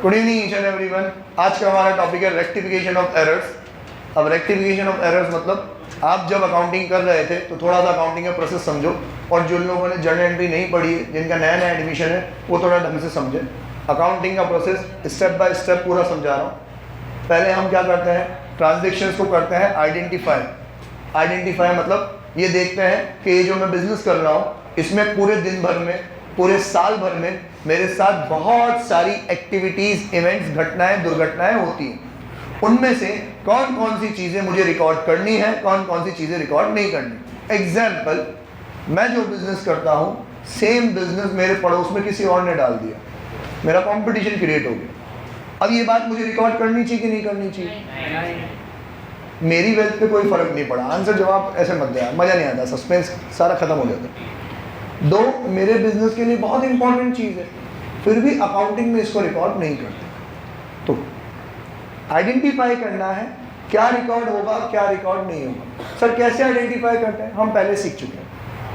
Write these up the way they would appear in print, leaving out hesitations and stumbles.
Good evening each and everyone. आज का हमारा टॉपिक है रेक्टिफिकेशन ऑफ एरर्स। अब रेक्टिफिकेशन ऑफ एरर्स मतलब आप जब अकाउंटिंग कर रहे थे तो थोड़ा सा अकाउंटिंग का प्रोसेस समझो, और जिन लोगों ने जर्नल एंट्री नहीं पढ़ी है, जिनका नया नया एडमिशन है, वो थोड़ा ढंग से समझे। अकाउंटिंग का प्रोसेस स्टेप बाय स्टेप पूरा समझा रहा हूँ। पहले हम क्या करते हैं, ट्रांजेक्शन्स को करते हैं आइडेंटिफाई। आइडेंटिफाई मतलब ये देखते हैं कि ये जो मैं बिजनेस कर रहा हूँ इसमें पूरे दिन भर में, पूरे साल भर में मेरे साथ बहुत सारी एक्टिविटीज़, इवेंट्स, घटनाएं, दुर्घटनाएं होती हैं। उनमें से कौन कौन सी चीज़ें मुझे रिकॉर्ड करनी है, कौन कौन सी चीज़ें रिकॉर्ड नहीं करनी। एग्जाम्पल, मैं जो बिजनेस करता हूँ सेम बिजनेस मेरे पड़ोस में किसी और ने डाल दिया, मेरा कंपटीशन क्रिएट हो गया। अब ये बात मुझे रिकॉर्ड करनी चाहिए कि नहीं करनी चाहिए? मेरी वेल्थ पे कोई फर्क नहीं पड़ा। आंसर जवाब ऐसे मत दे, मज़ा नहीं आता, सस्पेंस सारा खत्म हो जाता है। दो, मेरे बिजनेस के लिए बहुत इंपॉर्टेंट चीज़ है, फिर भी अकाउंटिंग में इसको रिकॉर्ड नहीं करते। तो आइडेंटिफाई करना है क्या रिकॉर्ड होगा, क्या रिकॉर्ड नहीं होगा। सर कैसे आइडेंटिफाई करते हैं, हम पहले सीख चुके हैं,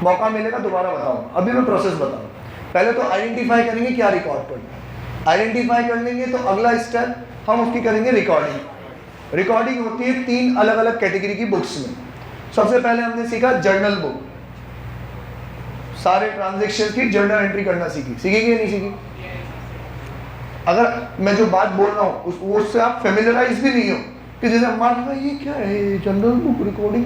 मौका मिलेगा दोबारा बताऊंगा, अभी मैं प्रोसेस बताऊँ। पहले तो आइडेंटिफाई करेंगे क्या रिकॉर्ड करना है। आइडेंटिफाई कर लेंगे तो अगला स्टेप हम उसकी करेंगे रिकॉर्डिंग। रिकॉर्डिंग होती है 3 अलग अलग कैटेगरी की बुक्स में। सबसे पहले हमने सीखा जर्नल बुक, सारे ट्रांजैक्शन की जर्नल एंट्री करना सीखी। सीखेगी या नहीं सीखी? अगर मैं जो बात बोल रहा हूँ उससे आप फेमिलियराइज भी नहीं हो कि जैसे अम्मा ये क्या है जर्नल बुक रिकॉर्डिंग,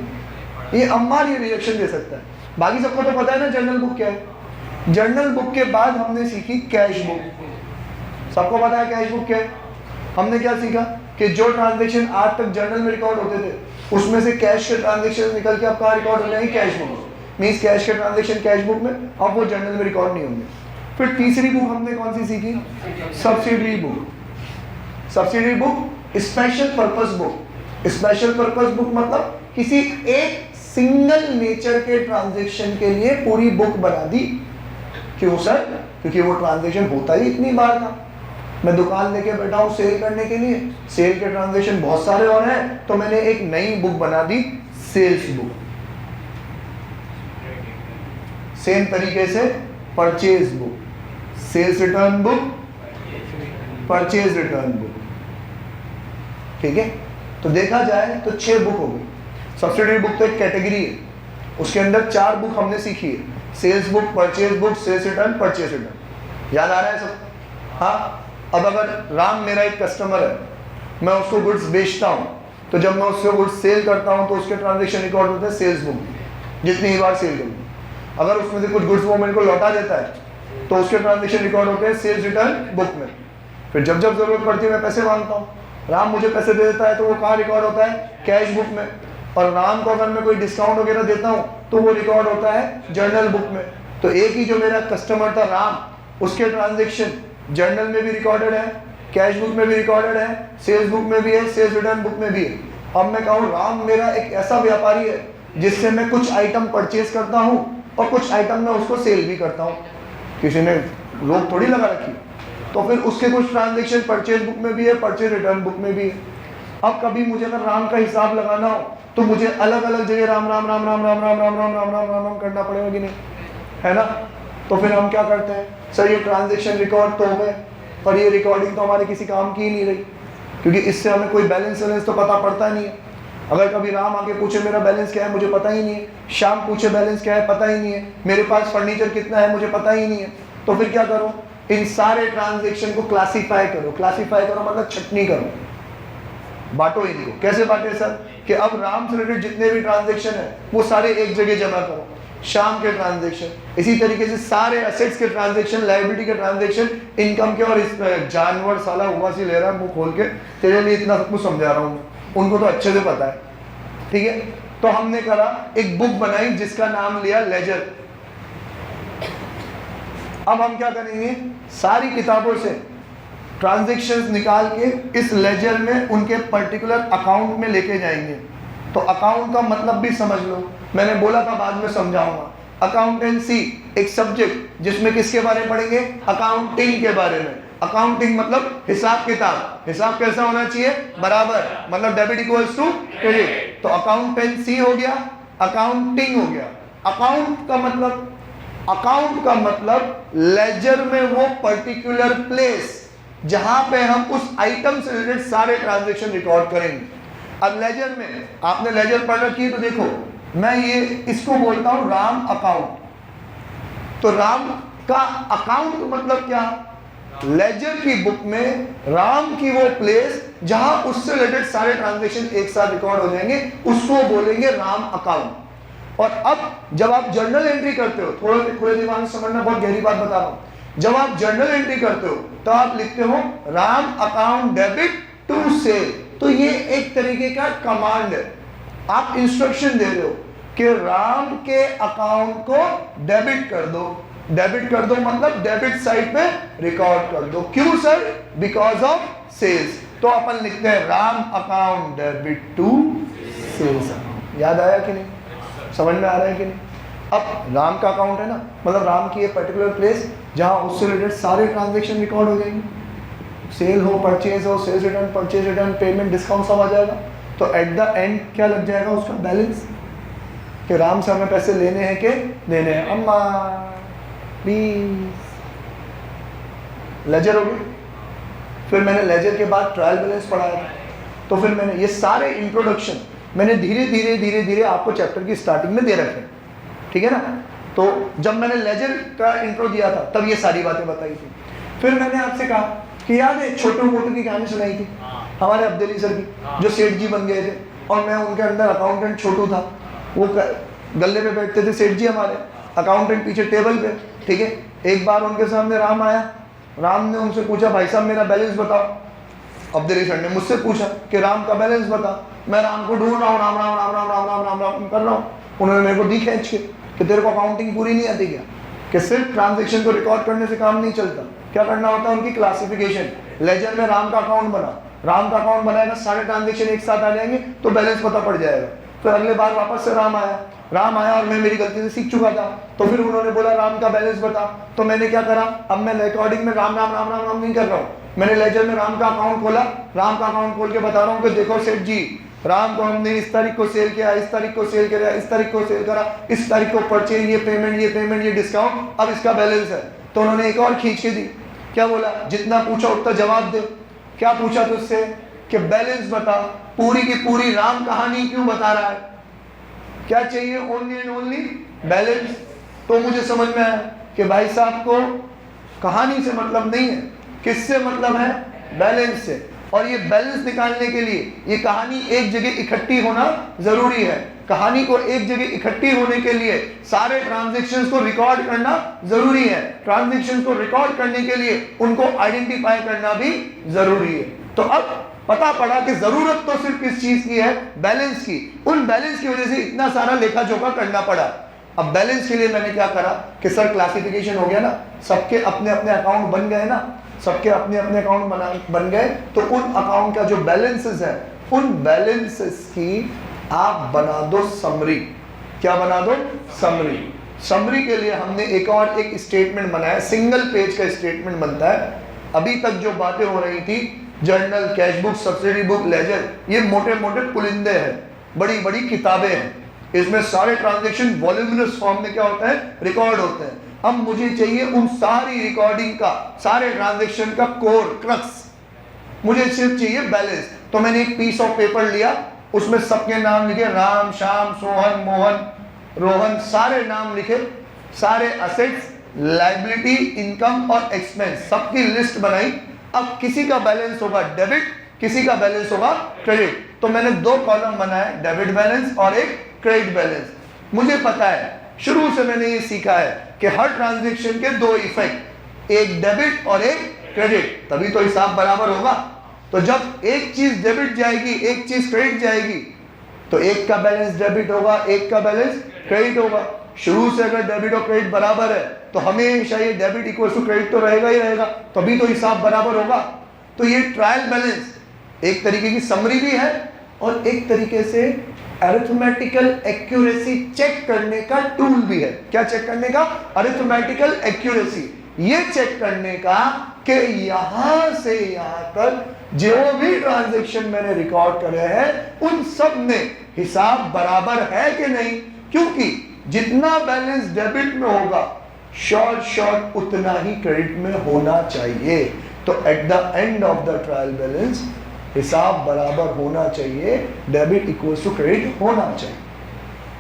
ये अम्मा ये रिएक्शन दे सकता है। बाकी सबको तो पता है ना जर्नल बुक क्या है। जर्नल बुक के बाद हमने सीखी कैश बुक। सबको पता है कैश बुक क्या है। हमने क्या सीखा कि जो ट्रांजेक्शन आज तक जर्नल में रिकॉर्ड होते थे उसमें से कैश के ट्रांजेक्शन निकल के अब कहाँ रिकॉर्ड हो जाएंगे, कैश बुक। मीन्स कैश के ट्रांजेक्शन कैश बुक में, अब वो जर्नल में रिकॉर्ड नहीं होंगे। फिर तीसरी बुक हमने कौन सी सीखी, subsidiary book. Subsidiary book special purpose book. Special purpose book मतलब किसी एक सिंगल नेचर के ट्रांजेक्शन के लिए पूरी बुक बना दी। क्यों सर? क्योंकि वो ट्रांजेक्शन होता ही इतनी बार था। मैं दुकान लेके बैठा हूँ सेल करने के लिए, सेल के ट्रांजेक्शन बहुत सारे हो रहे हैं, तो मैंने एक नई बुक बना दी, सेल्स बुक। सेम तरीके से purchase book, sales return book, purchase return book. ठीक है, तो देखा जाए तो 6 बुक हो गई। सब्सिडरी बुक तो एक कैटेगरी है, उसके अंदर 4 बुक हमने सीखी है, sales book, purchase book, sales return, purchase return. याद आ रहा है सब? हाँ। अब अगर राम मेरा एक कस्टमर है, मैं उसको गुड्स बेचता हूँ, तो जब मैं उससे गुड्स सेल करता हूँ तो उसके ट्रांजेक्शन रिकॉर्ड होते हैं सेल्स बुक, जितनी ही बार सेल करूँ। अगर उसमें से कुछ गुड्स वो मेरे को लौटा देता है तो उसके ट्रांजेक्शन रिकॉर्ड होते हैं सेल्स रिटर्न बुक में। फिर जब जब जरूरत पड़ती है मैं पैसे मांगता हूँ, राम मुझे पैसे दे देता है तो वो कहाँ रिकॉर्ड होता है, कैश बुक में। और राम को अगर मैं कोई डिस्काउंट वगैरह देता हूँ तो वो रिकॉर्ड होता है जर्नल बुक में। तो एक ही जो मेरा कस्टमर था राम, उसके ट्रांजेक्शन जर्नल में भी रिकॉर्डेड है, कैश बुक में भी रिकॉर्डेड है, सेल्स बुक में भी है, सेल्स रिटर्न बुक में भी है। अब मैं कहूँ राम मेरा एक ऐसा व्यापारी है जिससे मैं कुछ आइटम परचेज करता हूँ और कुछ आइटम में उसको सेल भी करता हूँ, किसी ने रोक थोड़ी लगा रखी। तो फिर उसके कुछ ट्रांजेक्शन परचेज बुक में भी है, परचेज रिटर्न बुक में भी है। अब कभी मुझे अगर राम का हिसाब लगाना हो तो मुझे अलग अलग जगह राम राम राम राम राम राम राम राम राम राम राम राम करना पड़ेगा कि नहीं, है ना? तो फिर हम क्या करते हैं, सर ये ट्रांजेक्शन रिकॉर्ड तो हो गए पर ये रिकॉर्डिंग तो हमारे किसी काम की ही नहीं रही, क्योंकि इससे हमें कोई बैलेंस वैलेंस तो पता पड़ता नहीं है। अगर कभी राम आके पूछे मेरा बैलेंस क्या है, मुझे पता ही नहीं है। श्याम पूछे बैलेंस क्या है, पता ही नहीं है। मेरे पास फर्नीचर कितना है, मुझे पता ही नहीं है। तो फिर क्या करो, इन सारे ट्रांजेक्शन को क्लासीफाई करो। क्लासीफाई करो मतलब छटनी करो, बांटो इनको। कैसे बांटे सर? कि अब राम से रिलेटेड जितने भी ट्रांजेक्शन है वो सारे एक जगह जमा करो, शाम के ट्रांजेक्शन, इसी तरीके से सारे असेट्स के ट्रांजेक्शन, लायबिलिटी के ट्रांजेक्शन, इनकम के। और इस जानवर साला हुआ सी ले रहा है मुंह खोल के, तेरे लिए इतना सब कुछ समझा रहा हूँ, उनको तो अच्छे से पता है। ठीक है, तो हमने करा एक बुक बनाई जिसका नाम लिया लेजर। अब हम क्या करेंगे, सारी किताबों से ट्रांजैक्शंस निकाल के इस लेजर में उनके पर्टिकुलर अकाउंट में लेके जाएंगे। तो अकाउंट का मतलब भी समझ लो, मैंने बोला था बाद में समझाऊंगा। अकाउंटेंसी एक सब्जेक्ट जिसमें किसके बारे में पढ़ेंगे, अकाउंटिंग के बारे में। अकाउंटिंग मतलब हिसाब किताब। हिसाब कैसा होना चाहिए, बराबर, मतलब डेबिट इक्वल्स टू क्रेडिट। तो अकाउंटेंसी हो गया, अकाउंटिंग हो गया। अकाउंट का मतलब लेजर में वो पर्टिकुलर प्लेस जहां पे हम उस आइटम से रिलेटेड सारे ट्रांजैक्शन रिकॉर्ड करेंगे। अब लेजर में आपने लेजर पढ़ रखी है, तो देखो मैं ये इसको बोलता हूं राम अकाउंट। तो राम का अकाउंट मतलब क्या? लेजर की बुक में राम की वो प्लेस जहां उससे रिलेटेड सारे ट्रांजैक्शन एक साथ रिकॉर्ड हो जाएंगे, उसको बोलेंगे राम अकाउंट। और अब जब आप जर्नल एंट्री करते हो, थोड़ा खुले दिमाग से समझना, बहुत गहरी बात बता रहा हूं, जब आप जर्नल एंट्री करते हो तो आप लिखते हो Ram account debit to sale. तो ये एक तरीके का कमांड है, आप इंस्ट्रक्शन दे रहे हो कि राम के अकाउंट को डेबिट कर दो। डेबिट कर दो मतलब डेबिट साइड पे रिकॉर्ड कर दो। क्यों सर? Because of sales. तो अपन लिखते हैं Ram account debit to sales. याद आया कि नहीं? समझ में आ रहा है कि नहीं? अब राम का अकाउंट है ना, मतलब राम की ये पर्टिकुलर प्लेस जहां उससे रिलेटेड सारे ट्रांजैक्शन रिकॉर्ड हो जाएंगे, सेल हो, परचेज हो, sales return, purchase return, payment, discount सब आ जाएगा। तो एट द एंड क्या लग जाएगा उसका? बैलेंस, कि राम से हमें पैसे लेने हैं कि देने हैं, अम्मा प्लीज। लेजर हो गई। फिर मैंने लेजर के बाद ट्रायल बैलेंस पढ़ाया था। तो फिर मैंने ये सारे इंट्रोडक्शन मैंने धीरे धीरे धीरे धीरे आपको चैप्टर की स्टार्टिंग में दे रखे हैं, ठीक है ना। तो जब मैंने लेजर का इंट्रो दिया था तब ये सारी बातें बताई थी। फिर मैंने आपसे कहा कि याद है छोटू मोटू की कहानी सुनाई थी हमारे अब्दुल्ली सर की, जो सेठ जी बन गए थे और मैं उनके अंदर अकाउंटेंट छोटू था। वो गले पे बैठते थे सेठ जी हमारे, अकाउंटेंट पीछे टेबल पे, ठीक है। एक बार उनके सामने राम आया, राम ने उनसे पूछा भाई साहब मेरा बैलेंस बताओ। अब्दुल्ली सर ने मुझसे पूछा कि राम का बैलेंस बता। मैं राम को ढूंढ रहा हूँ, राम राम राम राम राम राम राम राम कर रहा हूँ। उन्होंने मेरे को दी खींच के कि तेरे को अकाउंटिंग पूरी नहीं आती क्या, कि सिर्फ ट्रांजैक्शन को रिकॉर्ड करने से काम नहीं चलता, क्या करना होता है उनकी क्लासिफिकेशन। लेजर में राम का अकाउंट बना, राम का अकाउंट बनाएगा, सारे ट्रांजैक्शन एक साथ आ जाएंगे तो बैलेंस पता पड़ जाएगा। फिर अगले बार वापस से राम आया और मैं मेरी गलती से सीख चुका था, तो फिर उन्होंने बोला राम का बैलेंस बता। तो मैंने क्या करा, अब मैं रिकॉर्डिंग में राम राम राम राम राम नहीं कर रहा हूँ, मैंने लेजर में राम का अकाउंट खोला, राम का अकाउंट खोल के बता रहा हूँ कि देखो सेठ जी राम को हमने इस तारीख को सेल किया, इस तारीख को सेल किया, इस तारीख को सेल करा, इस तारीख को परचेज, ये पेमेंट, ये डिस्काउंट, अब इसका बैलेंस है। तो उन्होंने एक और खींच के दी, क्या बोला, जितना पूछा उतना जवाब दे। क्या पूछा तुझसे कि बैलेंस बता, पूरी की पूरी राम कहानी क्यों बता रहा है, क्या चाहिए, ओनली एंड ओनली बैलेंस। तो मुझे समझ में आया कि भाई साहब को कहानी से मतलब नहीं है, किससे मतलब है, बैलेंस से। और ये बैलेंस निकालने के लिए ये कहानी एक जगह इकट्ठी होना जरूरी है। कहानी को एक जगह इकट्ठी होने के लिए सारे ट्रांजैक्शंस को रिकॉर्ड करना जरूरी है। ट्रांजैक्शंस को रिकॉर्ड करने के लिए उनको आइडेंटिफाई करना भी जरूरी है। तो अब पता पड़ा कि जरूरत तो सिर्फ किस चीज की है, बैलेंस की। उन बैलेंस की वजह से इतना सारा लेखा जोखा करना पड़ा। अब बैलेंस के लिए मैंने क्या करा कि सर क्लासिफिकेशन हो गया ना, सबके अपने अपने अकाउंट बन गए ना, सबके अपने अपने अकाउंट बन गए, तो उन अकाउंट का जो बैलेंसेस है उन बैलेंसेस की आप बना दो समरी। क्या बना दो, समरी। समरी के लिए हमने एक और एक स्टेटमेंट बनाया, सिंगल पेज का स्टेटमेंट बनता है। अभी तक जो बातें हो रही थी, journal, cash book, subsidy book, ledger, ये मोटे मोटे पुलिंदे हैं, बड़ी बड़ी किताबें हैं। इसमें सारे ट्रांजैक्शन वॉल्यूमिनस फॉर्म में क्या होता है, रिकॉर्ड होते हैं। अब मुझे चाहिए उन सारी रिकॉर्डिंग का, सारे ट्रांजैक्शन का कोर, क्रक्स, मुझे सिर्फ चाहिए बैलेंस। तो मैंने एक पीस ऑफ पेपर लिया, उसमें सबके नाम लिखे, राम, श्याम, सोहन, मोहन, रोहन, सारे नाम लिखे, सारे असेट्स, लायबिलिटी, इनकम और एक्सपेंस, सबकी लिस्ट बनाई। अब किसी का बैलेंस होगा डेबिट, किसी का बैलेंस होगा क्रेडिट। तो मैंने दो कॉलम बनाए, डेबिट बैलेंस और एक क्रेडिट बैलेंस। मुझे पता है, शुरू से मैंने ये सीखा है कि हर ट्रांजैक्शन के दो इफेक्ट, एक डेबिट और एक क्रेडिट, तभी तो हिसाब बराबर होगा। तो जब एक चीज डेबिट जाएगी, एक चीज क्रेडिट जाएगी, तो एक का बैलेंस डेबिट होगा, एक का बैलेंस क्रेडिट होगा। शुरू से अगर डेबिट और क्रेडिट बराबर है तो हमेशा ये डेबिट इक्वल टू क्रेडिट तो रहेगा ही रहेगा, तभी तो हिसाब बराबर होगा। तो ये ट्रायल बैलेंस एक तरीके की समरी भी है और एक तरीके से अरिथमेटिकल एक्यूरेसी चेक करने का टूल भी है। क्या चेक करने का, अरिथमेटिकल एक्यूरेसी, ये चेक करने का कि यहां से यहां तक जो भी ट्रांजैक्शन मैंने रिकॉर्ड करे हैं उन सब में हिसाब बराबर है कि नहीं। क्योंकि जितना बैलेंस डेबिट में होगा शॉर्ट उतना ही क्रेडिट में होना चाहिए। तो at the end of the trial balance हिसाब बराबर होना चाहिए, डेबिट इक्वल्स टू क्रेडिट होना चाहिए।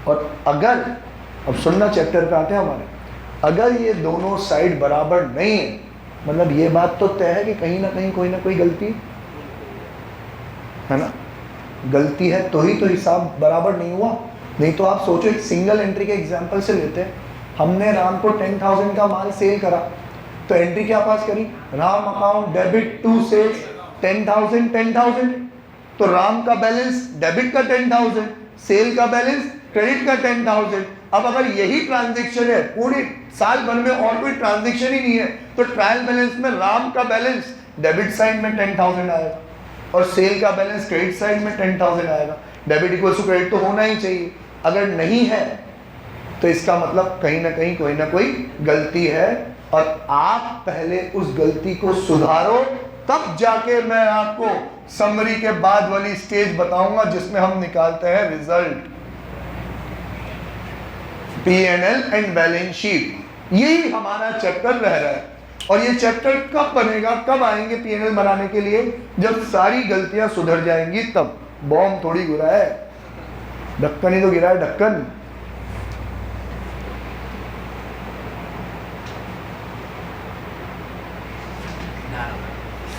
और अगर, अब सुनना चैप्टर पे आते हैं हमारे, अगर ये दोनों साइड बराबर नहीं है, मतलब ये बात तो तय है कि कहीं ना कहीं कोई ना कोई गलती है ना, गलती है तो ही तो हिसाब बराबर नहीं हुआ। नहीं तो आप सोचो, एक सिंगल एंट्री के एग्जांपल से लेते हैं, हमने राम को 10,000 का माल सेल करा, तो एंट्री क्या पास करी, Ram account debit to sales 10,000, तो राम का बैलेंस डेबिट का 10,000, सेल का बैलेंस क्रेडिट का 10,000। अब अगर यही ट्रांजेक्शन है पूरी साल भर में और कोई ट्रांजेक्शन ही नहीं है, तो ट्रायल बैलेंस में राम का बैलेंस डेबिट साइड में 10,000 आएगा और सेल का बैलेंस क्रेडिट साइड में 10,000 आएगा। डेबिट इक्वल टू क्रेडिट तो होना ही चाहिए। अगर नहीं है तो इसका मतलब कहीं ना कहीं कोई ना कोई गलती है, और आप पहले उस गलती को सुधारो, तब जाके मैं आपको समरी के बाद वाली स्टेज बताऊंगा जिसमें हम निकालते हैं result, P&L and balance sheet. यही हमारा चैप्टर रह रहा है। और ये चैप्टर कब बनेगा, कब आएंगे P&L बनाने के लिए, जब सारी गलतियां सुधर जाएंगी तब। बॉम्ब थोड़ी गिरा है, ढक्कन ही तो गिरा है, ढक्कन।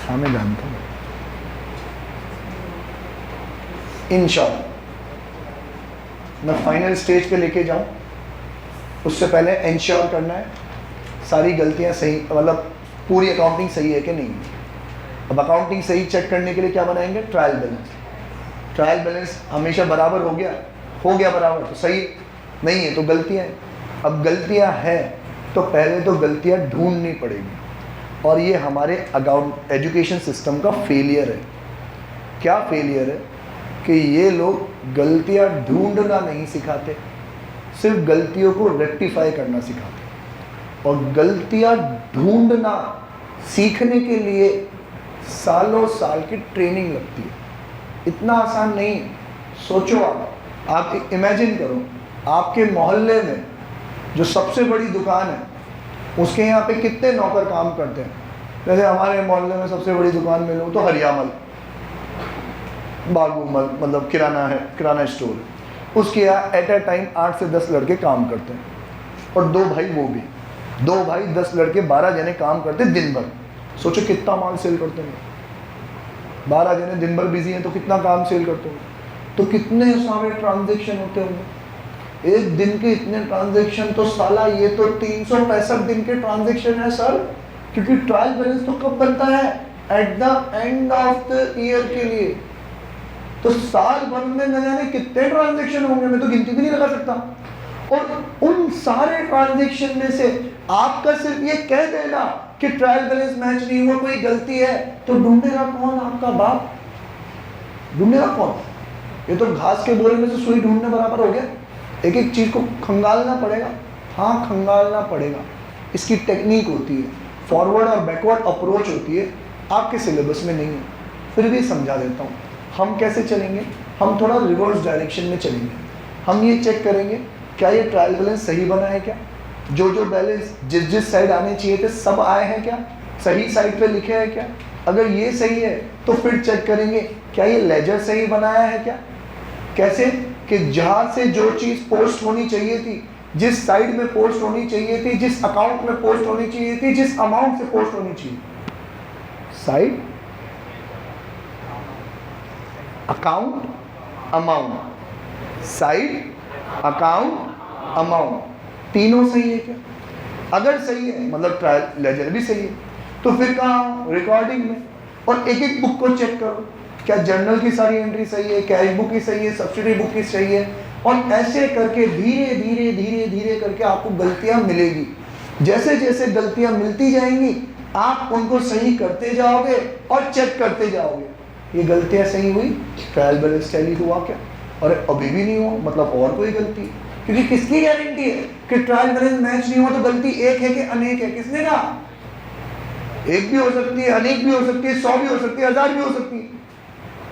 हाँ मैं जानता हूँ। इंशाअल्लाह मैं फाइनल स्टेज पे लेके जाऊं, उससे पहले इंश्योर करना है सारी गलतियां सही, मतलब पूरी अकाउंटिंग सही है कि नहीं। अब अकाउंटिंग सही चेक करने के लिए क्या बनाएंगे, ट्रायल बैलेंस। ट्रायल बैलेंस हमेशा बराबर हो गया बराबर तो सही, नहीं है तो गलतियां हैं। अब गलतियां हैं तो पहले तो गलतियां ढूंढनी पड़ेगी, और ये हमारे अकाउंट एजुकेशन सिस्टम का फेलियर है। क्या फेलियर है कि ये लोग गलतियां ढूंढना नहीं सिखाते, सिर्फ गलतियों को रेक्टिफाई करना सिखाते। और गलतियां ढूंढना सीखने के लिए सालों साल की ट्रेनिंग लगती है, इतना आसान नहीं। सोचो आप इमेजिन करो, आपके मोहल्ले में जो सबसे बड़ी दुकान है उसके यहाँ पे कितने नौकर काम करते हैं। जैसे हमारे मोहल्ले में सबसे बड़ी दुकान में लो तो हरियामल बागूमल, मतलब किराना है, किराना स्टोर है। उसके यहाँ एट ए टाइम 8 से 10 लड़के काम करते हैं, और 2 भाई, वो भी 2 भाई 10 लड़के 12 जने काम करते हैं दिन भर। सोचो कितना माल सेल करते हैं, 12 जने दिन भर बिजी हैं तो कितना काम सेल करते होंगे, तो कितने सारे ट्रांजेक्शन होते होंगे। एक दिन के इतने ट्रांजेक्शन तो साला ये तो 365 दिन के ट्रांजेक्शन है सर, क्योंकि ट्रायल बैलेंस तो कब बनता है, at the end of the year के लिए। तो साल भर में न जाने कितने ट्रांजेक्शन होंगे, मैं तो गिनती भी नहीं लगा सकता। और उन सारे ट्रांजेक्शन में से आपका सिर्फ ये कह देना कि ट्रायल बैलेंस मैच नहीं हुआ, कोई गलती है, तो ढूंढेगा कौन, आपका बाप ढूंढेगा कौन। ये तो घास के बोरे में से सुई ढूंढने बराबर हो गया। एक एक चीज को खंगालना पड़ेगा, हाँ खंगालना पड़ेगा। इसकी टेक्निक होती है, फॉरवर्ड और बैकवर्ड अप्रोच होती है, आपके सिलेबस में नहीं है, फिर भी समझा देता हूँ। हम कैसे चलेंगे, हम थोड़ा रिवर्स डायरेक्शन में चलेंगे। हम ये चेक करेंगे क्या ये ट्रायल बैलेंस सही बना है, क्या जो बैलेंस जिस साइड आने चाहिए थे सब आए हैं, क्या सही साइड पे लिखे हैं क्या। अगर ये सही है तो फिर चेक करेंगे क्या ये लेजर सही बनाया है क्या। कैसे कि जहाँ से जो चीज़ पोस्ट होनी चाहिए थी, जिस साइड में पोस्ट होनी चाहिए थी, जिस अकाउंट में पोस्ट होनी चाहिए थी, जिस अमाउंट से पोस्ट होनी चाहिए, side account amount, side account amount, तीनों सही है क्या। अगर सही है मतलब ट्रायल लेजर भी सही है, तो फिर कहाँ, रिकॉर्डिंग में। और एक एक बुक को चेक करो, क्या जर्नल की सारी एंट्री सही है, कैश बुक की सही है, सब्सिडी बुक की सही है। और ऐसे करके धीरे धीरे धीरे धीरे करके आपको गलतियां मिलेगी। जैसे जैसे गलतियां मिलती जाएंगी आप उनको सही करते जाओगे और चेक करते जाओगे, ये गलतियां सही हुई, ट्रायल बैलेंस टैली हुआ क्या, और अभी भी नहीं हुआ मतलब और कोई गलती। क्योंकि किसकी गारंटी है कि ट्रायल बैलेंस मैच नहीं हुआ तो गलती एक है कि अनेक है, किसने कहा। एक भी हो सकती है, अनेक भी हो सकती है, 100 भी हो सकती है, 1000 भी हो सकती है।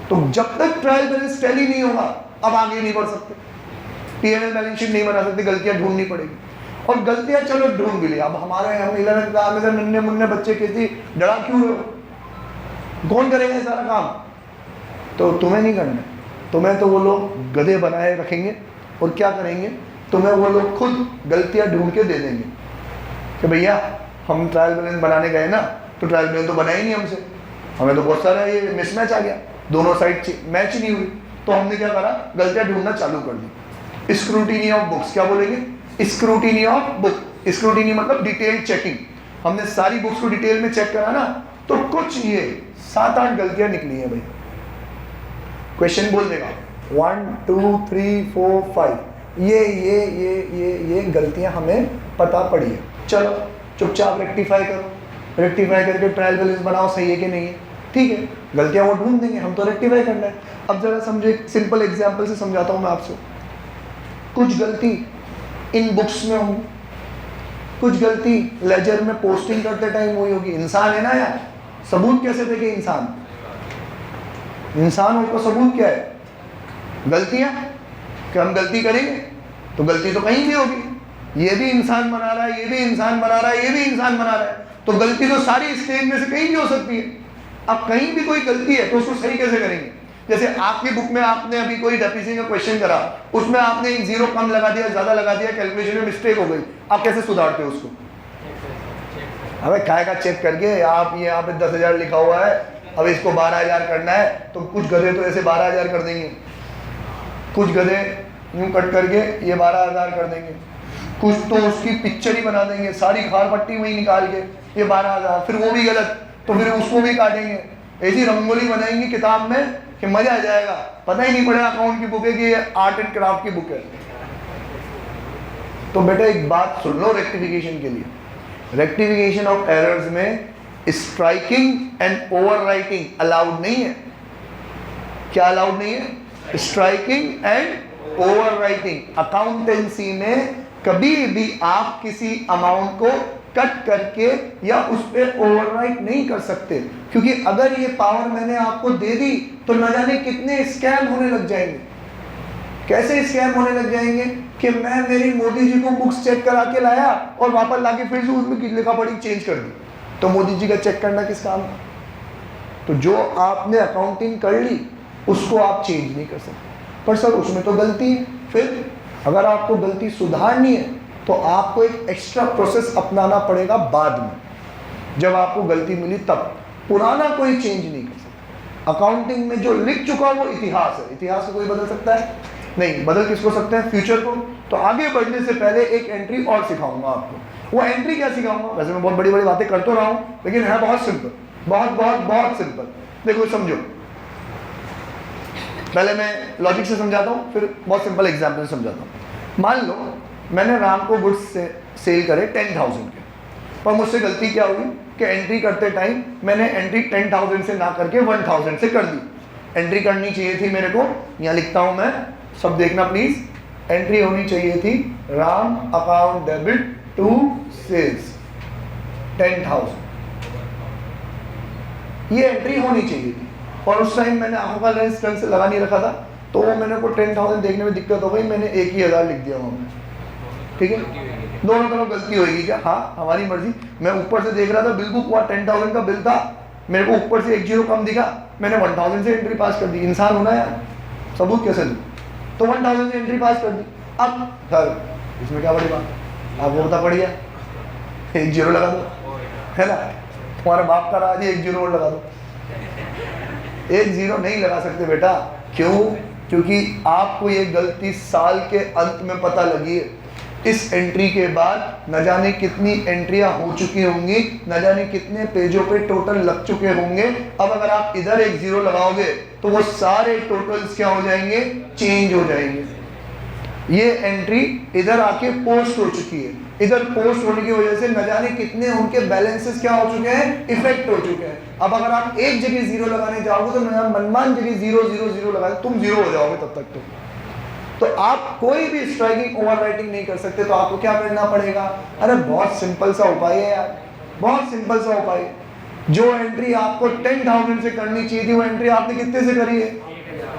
तो जब तक ट्रायल बैलेंस टैली नहीं होगा अब आगे नहीं बढ़ सकते, P&L बैलेंस शीट नहीं बना सकते, गलतियां ढूंढनी पड़ेगी। और गलतियां चलो ढूंढ भी लिया, अब हमारे हम 11th क्लास में नन्हे मुन्ने बच्चे किसी डरा क्यों रहे हो, कौन करेगा ये सारा काम? तो तुम्हें नहीं करना, तुम्हें तो वो लोग गधे बनाए रखेंगे और क्या करेंगे, तुम्हें वो लोग खुद गलतियां ढूंढ के दे देंगे कि भैया हम ट्रायल बैलेंस बनाने गए ना, तो ट्रायल बैलेंस तो बना ही नहीं हमसे, हमें तो बहुत सारा ये मिसमैच आ गया, दोनों साइड मैच नहीं हुई, तो हमने क्या करा, गलतियां ढूंढना चालू कर दी। स्क्रूटिनी ऑफ बुक्स, क्या बोलेंगे, स्क्रूटिनी ऑफ बुक। स्क्रूटिनी मतलब डिटेल चेकिंग। हमने सारी बुक्स को डिटेल में चेक करा ना, तो कुछ ये 7-8 गलतियां निकली है भाई। क्वेश्चन बोल देगा 1 2 3 4 5 ये गलतियां हमें पता पड़ी है, चलो चुपचाप रेक्टिफाई करो, रेक्टिफाई करके ट्रायल बैलेंस बनाओ, सही है कि नहीं है, ठीक है, गलतियां वो ढूंढ देंगे, हम तो रेक्टिफाई करना है। अब जरा समझे, सिंपल एग्जांपल से समझाता हूं मैं आपसे। कुछ गलती इन बुक्स में होगी, कुछ गलती लेजर में पोस्टिंग करते टाइम हुई होगी। इंसान है ना यार, सबूत कैसे देंगे, इंसान हो तो सबूत क्या है, गलतियां, कि हम गलती करेंगे तो गलती तो कहीं भी होगी, ये भी इंसान बना रहा है, ये भी इंसान बना रहा है, ये भी इंसान बना रहा है, तो गलती तो सारी स्टेज में से कहीं भी हो सकती है। अब कहीं भी कोई गलती है तो उसको सही कैसे करेंगे? जैसे आपकी बुक में आपने अभी कोई डेफिनेशन का क्वेश्चन करा, उसमें आपने एक जीरो कम लगा दिया, ज्यादा लगा दिया, कैलकुलेशन में मिस्टेक हो गई, आप कैसे सुधारते हो उसको? अबे काय का चेक करके, आप ये यहाँ पे 10,000 लिखा हुआ है, अब इसको 12,000 करना है, तो कुछ गधे तो ऐसे 12,000 कर देंगे, कुछ गधे यूं कट करके ये 12,000 कर देंगे, कुछ तो उसकी पिक्चर ही बना देंगे, सारी खार पट्टी वही निकाल के ये 12,000, फिर वो भी गलत, तो फिर उसको भी काटेंगे, ऐसी रंगोली बनाएंगे किताब में कि मजा आ जाएगा, पता ही नहीं पड़ेगा अकाउंट की बुक है कि ये आर्ट एंड क्राफ्ट की बुक है। तो बेटा एक बात सुन लो रेक्टिफिकेशन के लिए, रेक्टिफिकेशन ऑफ एरर्स में स्ट्राइकिंग एंड ओवरराइटिंग अलाउड नहीं है। क्या अलाउड नहीं है? Striking and overwriting. अकाउंटेंसी में कभी भी आप किसी अमाउंट को कट करके या उस पर ओवरराइट नहीं कर सकते, क्योंकि अगर ये पावर मैंने आपको दे दी तो न जाने कितने स्कैम होने लग जाएंगे। कैसे स्कैम होने लग जाएंगे कि मैं मेरी मोदी जी को बुक्स चेक करा के लाया और वापस लाके फिर से उसमें लिखा पढ़ी चेंज कर दी, तो मोदी जी का चेक करना किस काम का? तो जो आपने अकाउंटिंग कर ली उसको आप चेंज नहीं कर सकते। पर सर उसमें तो गलती है, फिर अगर आपको गलती सुधारनी है तो आपको एक एक्स्ट्रा प्रोसेस अपनाना पड़ेगा बाद में, जब आपको गलती मिली तब। पुराना कोई चेंज नहीं कर सकता। अकाउंटिंग में जो लिख चुका वो इतिहास है, इतिहास को कोई बदल सकता है नहीं। बदल किसको सकते हैं? फ्यूचर को। तो आगे बढ़ने से पहले एक एंट्री और सिखाऊंगा आपको। वो एंट्री क्या सिखाऊंगा? वैसे मैं बहुत बड़ी बड़ी बातें कर तो रहा हूँ, लेकिन है बहुत सिंपल, बहुत बहुत बहुत सिंपल। देखो समझो, पहले मैं लॉजिक से समझाता हूँ, फिर बहुत सिंपल एग्जाम्पल से समझाता हूँ। मान लो मैंने राम को गुड्स से सेल करे 10,000 के, पर मुझसे गलती क्या हुई कि एंट्री करते टाइम मैंने एंट्री 10,000 से ना करके 1,000 से कर दी। एंट्री करनी चाहिए थी मेरे को, यहाँ लिखता हूँ मैं, सब देखना प्लीज, एंट्री होनी चाहिए थी Ram account debit to sales 10,000, ये एंट्री होनी चाहिए थी। और उस टाइम मैंने आंखों का लेंस ढंग से लगा नहीं रखा था, तो मैंने को 10,000 देखने में दिक्कत हो गई, मैंने 1,000 लिख दिया वहाँ में। ठीक है, दोनों तरफ गलती होगी क्या? हाँ, हमारी मर्जी। मैं ऊपर से देख रहा था, बिल बुक हुआ 10,000 का बिल था, मेरे को ऊपर से 1 0 कम दिखा, मैंने 1,000 से एंट्री पास कर दी। इंसान होना यार, सबूत कैसे दूँ? तो 1,000 से एंट्री पास कर दी। अब सर इसमें क्या बड़ी बात, आपको पता पड़ गया, 1 0 लगा दो, है ना? तुम्हारे बाप का राज है, 1 0 और लगा दो। 1 0 नहीं लगा सकते बेटा। क्यों? क्योंकि आपको ये गलती साल के अंत में पता लगी है। इस एंट्री के बाद न जाने कितनी एंट्रियां हो चुकी होंगी, न जाने कितने पेजों पे टोटल लग चुके होंगे। अब अगर आप इधर 1 0 लगाओगे तो वो सारे टोटल्स क्या हो जाएंगे? चेंज हो जाएंगे। ये एंट्री इधर आके पोस्ट हो चुकी है, इधर पोस्ट होने की वजह से न जाने कितने उनके बैलेंसेस क्या हो चुके हैं? इफेक्ट हो चुके हैं। अब अगर आप एक जगह 0 लगाने जाओगे तो मनमान जगह 0 0 0 लगा, तुम 0 हो जाओगे तब तक। तो आप कोई भी स्ट्राइकिंग ओवरराइटिंग नहीं कर सकते। तो आपको क्या करना पड़ेगा? अरे बहुत सिंपल सा उपाय है यार, बहुत सिंपल सा उपाय है। जो एंट्री आपको 10,000 से करनी चाहिए थी, वो एंट्री आपने कितने से करी है?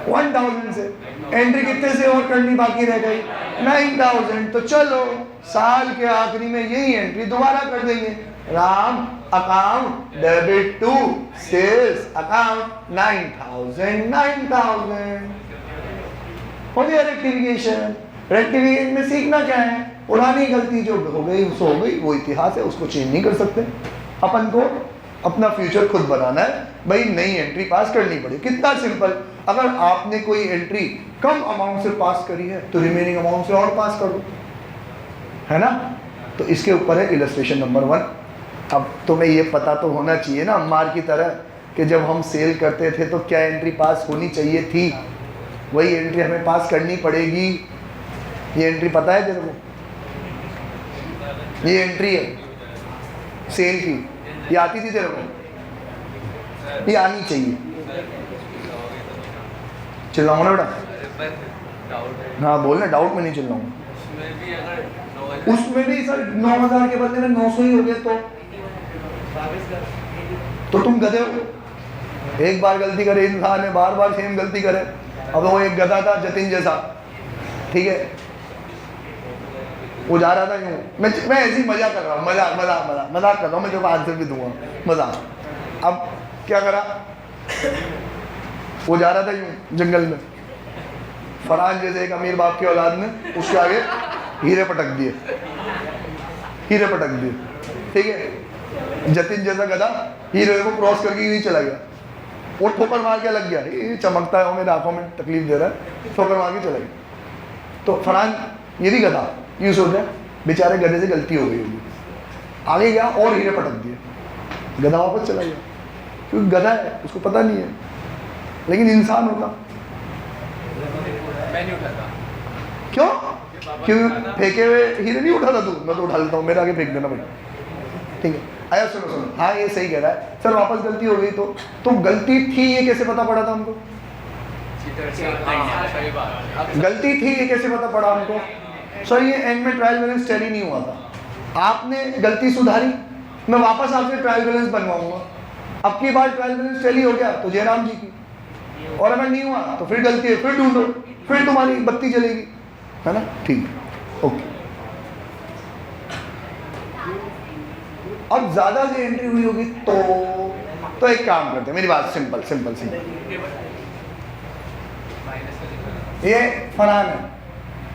1,000 से। एंट्री कितने से और करनी बाकी रह गई? 9,000। तो चलो साल के आखिरी में यही एंट्री दोबारा कर देंगे, Ram account debit to sales account 9000 हो गया रेक्टिफिकेशन। रेक्टिफिकेशन में सीखना क्या है, पुरानी गलती जो हो गई सो हो गई, वो इतिहास है, उसको चेंज नहीं कर सकते। अपन को अपना फ्यूचर खुद बनाना है, भाई नई एंट्री पास करनी पड़े। कितना सिंपल, अगर आपने कोई एंट्री कम अमाउंट से पास करी है तो रिमेनिंग अमाउंट से और पास कर दो, है ना। तो इसके ऊपर है इलस्ट्रेशन नंबर 1। अब तुम्हें ये पता तो होना चाहिए ना अम्मार की तरह कि जब हम सेल करते थे तो क्या एंट्री पास होनी चाहिए थी, वही एंट्री हमें पास करनी पड़ेगी। ये एंट्री पता है तेरे को, ये एंट्री है सेल की, ये आती थी तेरे को, ये आनी चाहिए। चिल्लाऊँ ना बेटा, हाँ बोल ना, डाउट में नहीं चिल्लाऊँ। उसमें भी सर 9000 के बदले में 900 ही हो गए तो तुम गधे हो। एक बार गलती करे इंसान है, बार बार सेम गलती करे। अब वो एक गधा था जतिन जैसा, ठीक है, वो जा रहा था यूँ, मैं ऐसे ही मजाक कर रहा हूँ, मजाक कर रहा हूँ, मैं जो आंसर भी दूंगा मजाक। अब क्या करा, वो जा रहा था यूँ जंगल में, फरहान जैसे एक अमीर बाप की औलाद ने उसके आगे हीरे पटक दिए, ठीक है। जतिन जैसा गधा हीरे को क्रॉस करके नहीं चला गया, वो ठोकर मार के लग गया, ये चमकता है, वो मेरे आंखों में तकलीफ दे रहा है, ठोकर मार के चला गया। तो फरहान ये भी गधा, यूँ सोच रहा है बेचारे गधे से गलती हो गई होगी, आगे गया और हीरे पटक दिए, गधा वापस चला गया, क्योंकि गधा है उसको पता नहीं है। लेकिन इंसान होता क्यों, फेंके हुए हीरे नहीं उठाता तू, मैं तो उठा लेता हूँ, मेरे आगे फेंक देना भाई, ठीक है। आया सुनो, हाँ ये सही कह रहा है सर, वापस गलती हो गई तो गलती थी ये कैसे पता पड़ा था हमको, गलती थी ये कैसे पता पड़ा हमको। सर ये एंड में ट्रायल बैलेंस टैली नहीं हुआ था, आपने गलती सुधारी, मैं वापस आपसे ट्रायल बैलेंस बनवाऊंगा, अब की बार ट्रायल बैलेंस टैली हो गया तो जयराम जी की, और अगर नहीं हुआ तो फिर गलती है, फिर ढूंढो, फिर तुम्हारी बत्ती जलेगी, है ना, ठीक, ओके। अब ज्यादा से एंट्री हुई होगी तो एक काम करते हैं, मेरी बात सिंपल, ये फरहान है,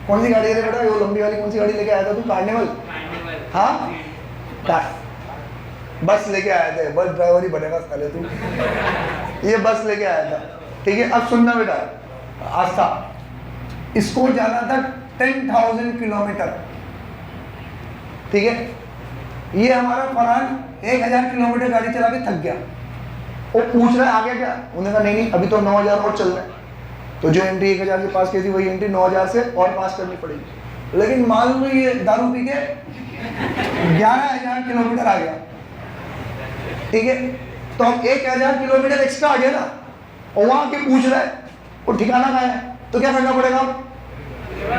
कौन सी गाड़ी है बेटा, ये लंबी वाली कौन सी गाड़ी लेके आया था तू, कार्निवल, हाँ बस लेके आया था, बस ड्राइवर ही बनेगा साले तू, ये बस लेके आया था, ठीक है। अब सुनना बेटा, आस्था, इसको जाना था 10,000 किलोमीटर, ठीक है। ये हमारा फरहान 1000 किलोमीटर गाड़ी चला के थक गया, वो पूछ रहा है आगे क्या, उन्होंने कहा नहीं अभी तो 9000 और चल रहे हैं, तो जो एंट्री 1000 से पास की थी वही एंट्री 9000 से और पास करनी पड़ेगी। लेकिन मालूम है ये दारू पी के 11000 किलोमीटर आ गया, ठीक है। तो अब 1000 किलोमीटर एक्स्ट्रा आ गया ना, और वहां के पूछ रहा है वो ठिकाना कहाँ है, तो क्या करना पड़ेगा,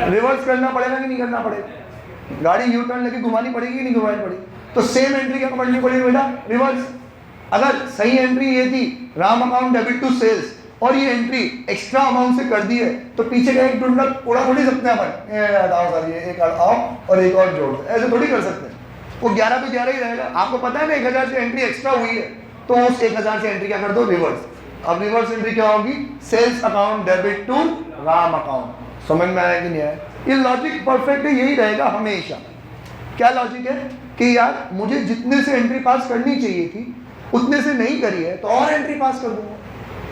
रिवर्स करना पड़ेगा कि नहीं करना पड़ेगा, गाड़ी यू टर्न लेके घुमानी पड़ेगी कि नहीं घुमानी पड़ेगी। तो सेम एंट्री क्या पढ़नी पड़ेगी बेटा, रिवर्स। अगर सही एंट्री ये थी Ram account debit to sales, और ये एंट्री एक्स्ट्रा अमाउंट से कर दी है, तो पीछे का एक टुंडा उड़ा थोड़ी सकते हैं अपन, हटाओ सर ये एक हटाओ और एक और जोड़, ऐसे थोड़ी कर सकते हैं। वो 11 पे 11 ही रहेगा। आपको पता है ना 1000 से एंट्री एक्स्ट्रा हुई है, तो उस 1000 से एंट्री क्या कर दो, रिवर्स। अब रिवर्स एंट्री क्या होगी, sales account debit to Ram account. समझ में आया कि नहीं आया? ये लॉजिक परफेक्ट है, यही रहेगा हमेशा। क्या लॉजिक है कि यार मुझे जितने से एंट्री पास करनी चाहिए थी उतने से नहीं करी है, तो और एंट्री पास कर दूंगा,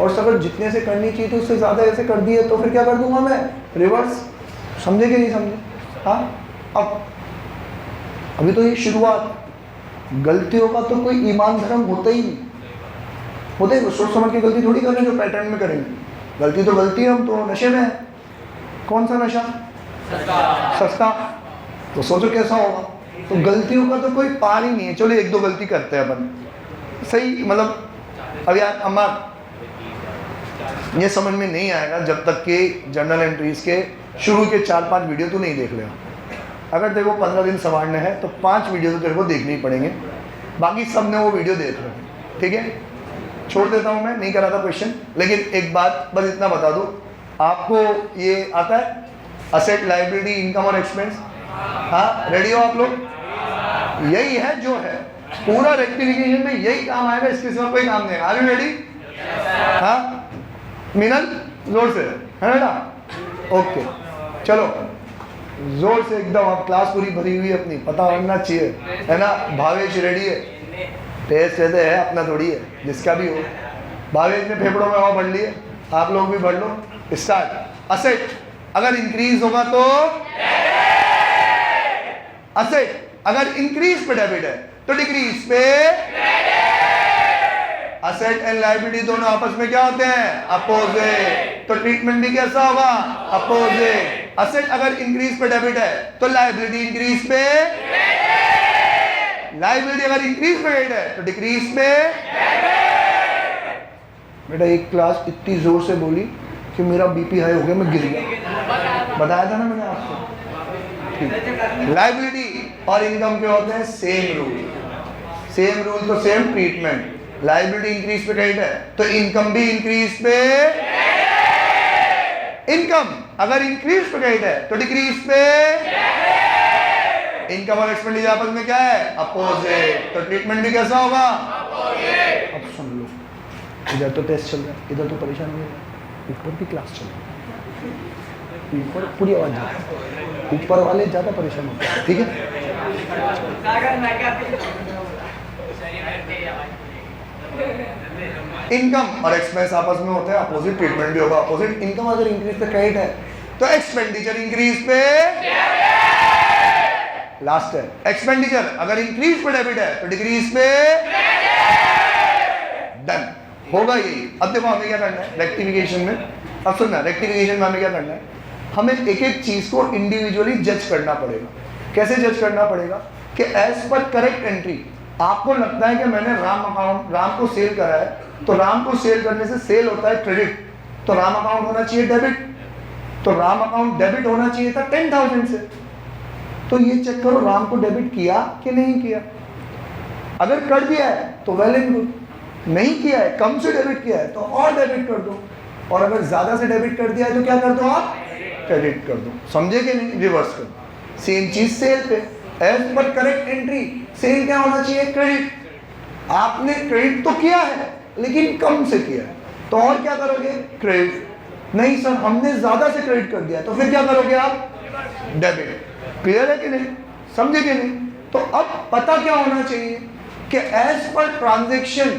और अगर जितने से करनी चाहिए थी उससे ज़्यादा ऐसे कर दी है तो फिर क्या कर दूंगा मैं, रिवर्स। समझे कि नहीं समझे? हाँ, अब अभी तो ये शुरुआत, गलतियों का तो कोई ईमान धर्म होता ही नहीं, होते ही सोच समझ के गलती थोड़ी करें जो पैटर्न में करेंगे। गलती तो गलती है, हम तो नशे में है। कौन सा नशा? सस्ता। तो सोचो कैसा होगा। तो गलतियों का तो कोई पार ही नहीं है। चलो एक दो गलती करते हैं अपन, सही, मतलब अब यार अम्मा ये समझ में नहीं आएगा जब तक कि जर्नल एंट्रीज के शुरू के 4-5 वीडियो तो नहीं देख लेगा। अगर तेरे को 15 दिन संवारने हैं तो 5 वीडियो तो तेरे को देखने ही पड़ेंगे, बाकी सब ने वो वीडियो देख रहे हैं, ठीक है। छोड़ देता हूँ, मैं नहीं करा था क्वेश्चन, लेकिन एक बात बस इतना बता दूँ, आपको ये आता है असेट लायबिलिटी इनकम और एक्सपेंस, हाँ, रेडी हो आप लोग? यही है जो है, पूरा रेक्टिफिकेशन में यही काम आएगा, इसके सिवा कोई काम नहीं। Are you ready? हाँ मिनल, जोर से, है ना? ओके चलो, जोर से एकदम। अब क्लास पूरी भरी हुई है अपनी, पता होना चाहिए, है ना? भावेश रेडी है? टेस्ट रहते है अपना थोड़ी है, जिसका भी हो। भावेश ने फेफड़ों में हवा भर ली है, आप लोग भी भर लो। स्टार्ट। असेट अगर इंक्रीज होगा तो असेट, अगर इंक्रीज पे डेबिट है तो डिक्रीज पे। असेट एंड लायबिलिटी दोनों आपस में क्या होते हैं? अपोजिट। तो ट्रीटमेंट भी कैसा होगा? अपोजिट। असेट अगर इंक्रीज पे डेबिट है तो लायबिलिटी इंक्रीज पे, लायबिलिटी अगर इंक्रीज पे डेबिट है तो डिक्रीज पे। बेटा एक क्लास इतनी जोर से बोली कि मेरा बीपी हाई हो गया, मैं गिर गया। बताया था ना मैंने आपको। लायबिलिटी और इनकम के होते हैं सेम रूल, सेम रूल तो सेम ट्रीटमेंट। लायबिलिटी इंक्रीज पे क्रेडिट है तो इनकम भी इंक्रीज पे। इनकम अगर इंक्रीज पे क्रेडिट है तो डिक्रीज पे। इनकम और एक्सपेंडिचर आपस में क्या है? अपोजिट। तो ट्रीटमेंट भी कैसा होगा? अपोजिट। अब सुन लो, इधर तो टेस्ट चल रहा है, इधर तो परेशान नहीं है, ऊपर भी क्लास चल रही है, ऊपर पूरी आवाज जा रही है, ऊपर वाले ज्यादा परेशान होते हैं, ठीक है? इनकम और एक्सपेंस आपस में होते हैं अपोजिट, ट्रीटमेंट भी होगा अपोजिट। इनकम अगर इंक्रीज पे क्रेडिट है तो एक्सपेंडिचर इंक्रीज पे। लास्ट है एक्सपेंडिचर अगर इंक्रीज पे डेबिट है तो डिक्रीज पे। डन होगा यही। अब देखो हमें क्या करना है रेक्टिफिकेशन में। अब सुनना, रेक्टिफिकेशन में हमें क्या करना है? हमें एक एक चीज को इंडिविजुअली जज करना पड़ेगा। कैसे जज करना पड़ेगा? कि एज पर करेक्ट एंट्री आपको लगता है कि मैंने राम को सेल करा है, तो राम को सेल करने से सेल होता है क्रेडिट, तो राम अकाउंट होना चाहिए डेबिट, तो राम अकाउंट डेबिट होना चाहिए था 10,000 से। तो ये चेक करो राम को डेबिट किया कि नहीं किया। अगर कर दिया है तो वेल एंड गुड, नहीं किया है, कम से डेबिट किया है तो और डेबिट कर दो, और अगर ज्यादा से डेबिट कर दिया है तो क्या कर दो? आप क्रेडिट कर दो। समझे कि नहीं? रिवर्स कर दो। सेम चीज सेल पे, as per correct entry cell क्या होना चाहिए? क्रेडिट। आपने क्रेडिट तो किया है लेकिन कम से किया है, तो और क्या करोगे? क्रेडिट। नहीं सर हमने ज्यादा से क्रेडिट कर दिया, तो फिर क्या करोगे आप? डेबिट। क्लियर है कि नहीं? समझे कि नहीं? तो अब पता क्या होना चाहिए कि एज पर ट्रांजैक्शन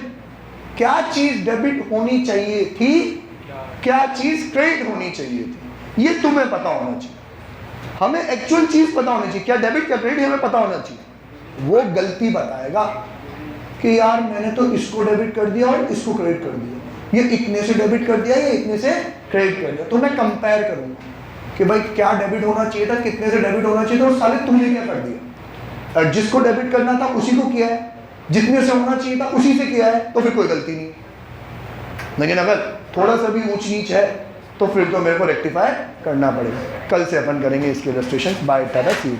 क्या चीज डेबिट होनी चाहिए थी, क्या चीज क्रेडिट होनी चाहिए थी, ये तुम्हें पता होना चाहिए। हमें एक्चुअल चीज पता होनी चाहिए, क्या डेबिट क्या क्रेडिट हमें पता होना चाहिए। वो गलती बताएगा कि यार मैंने तो इसको डेबिट कर दिया और इसको क्रेडिट कर दिया, ये इतने से डेबिट कर दिया, ये इतने से क्रेडिट कर दिया। तो मैं कंपेयर करूंगा कि भाई क्या डेबिट होना चाहिए था, कितने से डेबिट होना चाहिए था, और साले तुमने क्या कर दिया। और जिसको डेबिट करना था उसी को किया है, जितने से होना चाहिए था उसी से किया है, तो फिर कोई गलती नहीं। लेकिन अगर थोड़ा सा भी ऊंच नीच है तो फिर तो मेरे को रेक्टिफाई करना पड़ेगा। कल से अपन करेंगे इसके illustration. Bye, tata, see you.